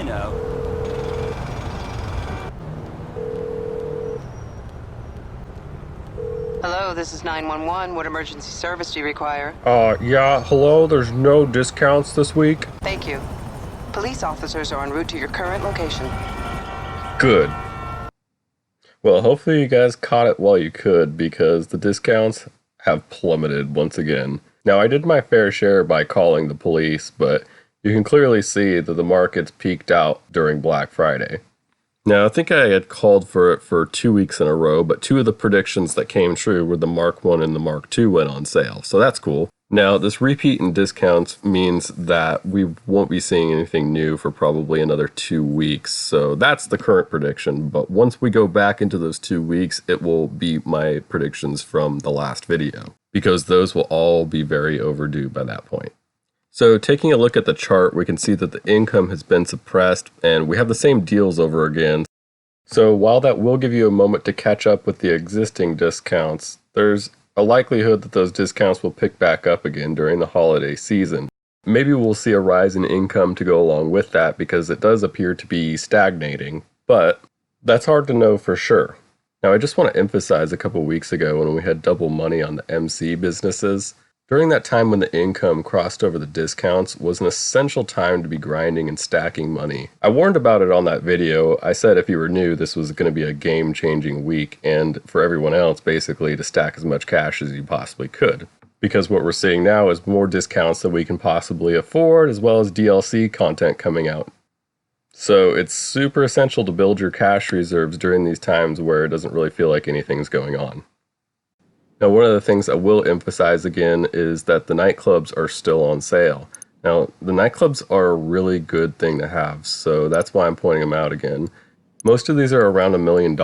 I know. Hello, this is 911. What emergency service do you require? Yeah, hello, there's no discounts this week? Thank you. Police officers are en route to your current location. Good. Well, hopefully you guys caught it while you could, because the discounts have plummeted once again. Now, I did my fair share by calling the police, but you can clearly see that the market's peaked out during Black Friday. Now, I think I had called for it for 2 weeks in a row, but two of the predictions that came true were the Mark 1 and the Mark 2 went on sale, so that's cool. Now, this repeat in discounts means that we won't be seeing anything new for probably another 2 weeks, so that's the current prediction. But once we go back into those 2 weeks, it will be my predictions from the last video, because those will all be very overdue by that point. So taking a look at the chart, we can see that the income has been suppressed, and we have the same deals over again. So while that will give you a moment to catch up with the existing discounts, there's a likelihood that those discounts will pick back up again during the holiday season. Maybe we'll see a rise in income to go along with that, because it does appear to be stagnating, but that's hard to know for sure. Now, I just want to emphasize a couple weeks ago when we had double money on the MC businesses, during that time when the income crossed over the discounts was an essential time to be grinding and stacking money. I warned about it on that video. I said if you were new, this was going to be a game-changing week, and for everyone else, basically, to stack as much cash as you possibly could. Because what we're seeing now is more discounts than we can possibly afford, as well as DLC content coming out. So it's super essential to build your cash reserves during these times where it doesn't really feel like anything's going on. Now, one of the things I will emphasize again is that the nightclubs are still on sale. Now, the nightclubs are a really good thing to have, so that's why I'm pointing them out again. Most of these are around $1 million,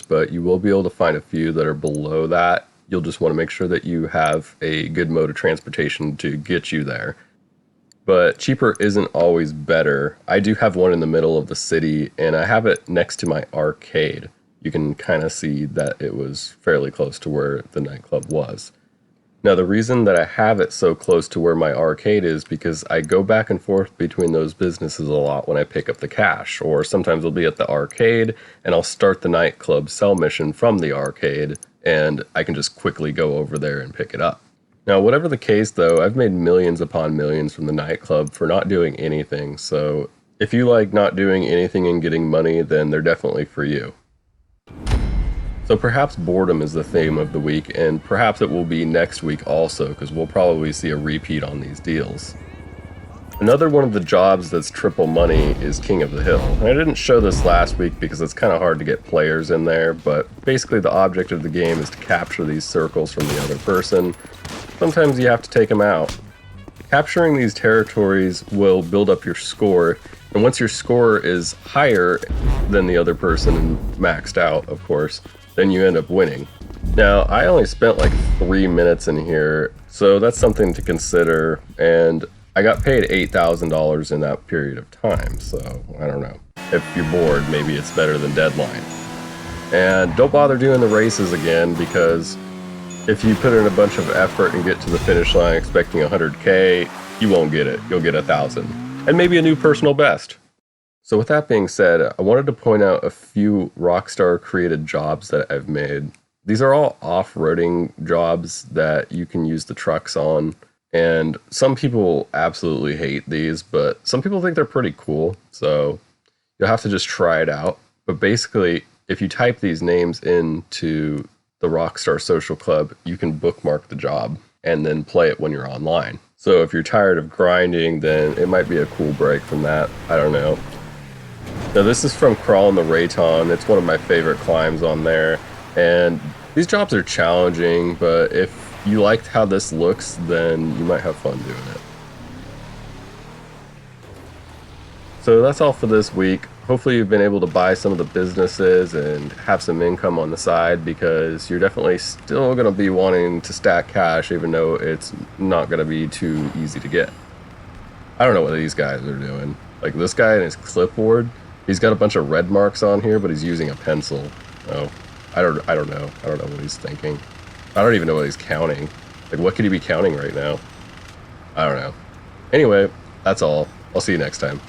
but you will be able to find a few that are below that. You'll just want to make sure that you have a good mode of transportation to get you there. But cheaper isn't always better. I do have one in the middle of the city, and I have it next to my arcade. You can kind of see that it was fairly close to where the nightclub was. Now, the reason that I have it so close to where my arcade is because I go back and forth between those businesses a lot when I pick up the cash, or sometimes I'll be at the arcade and I'll start the nightclub sell mission from the arcade, and I can just quickly go over there and pick it up. Now, whatever the case though, I've made millions upon millions from the nightclub for not doing anything, so if you like not doing anything and getting money, then they're definitely for you. So perhaps boredom is the theme of the week, and perhaps it will be next week also, because we'll probably see a repeat on these deals. Another one of the jobs that's triple money is King of the Hill. And I didn't show this last week because it's kind of hard to get players in there, but basically the object of the game is to capture these circles from the other person. Sometimes you have to take them out. Capturing these territories will build up your score, and once your score is higher than the other person and maxed out, of course, then you end up winning. Now, I only spent like 3 minutes in here, so that's something to consider, and I got paid $8,000 in that period of time, so I don't know. If you're bored, maybe it's better than Deadline. And don't bother doing the races again, because if you put in a bunch of effort and get to the finish line expecting 100K, you won't get it. You'll get 1,000. And maybe a new personal best. So with that being said, I wanted to point out a few Rockstar created jobs that I've made. These are all off-roading jobs that you can use the trucks on. And some people absolutely hate these, but some people think they're pretty cool. So you'll have to just try it out. But basically, if you type these names into the Rockstar Social Club, you can bookmark the job and then play it when you're online. So if you're tired of grinding, then it might be a cool break from that. I don't know. Now this is from Crawling the Rayton. It's one of my favorite climbs on there. And these jobs are challenging, but if you liked how this looks, then you might have fun doing it. So that's all for this week. Hopefully you've been able to buy some of the businesses and have some income on the side, because you're definitely still going to be wanting to stack cash, even though it's not going to be too easy to get. I don't know what these guys are doing. Like this guy and his clipboard, he's got a bunch of red marks on here, but he's using a pencil. Oh, I don't know. I don't know what he's thinking. I don't even know what he's counting. Like, what could he be counting right now? I don't know. Anyway, that's all. I'll see you next time.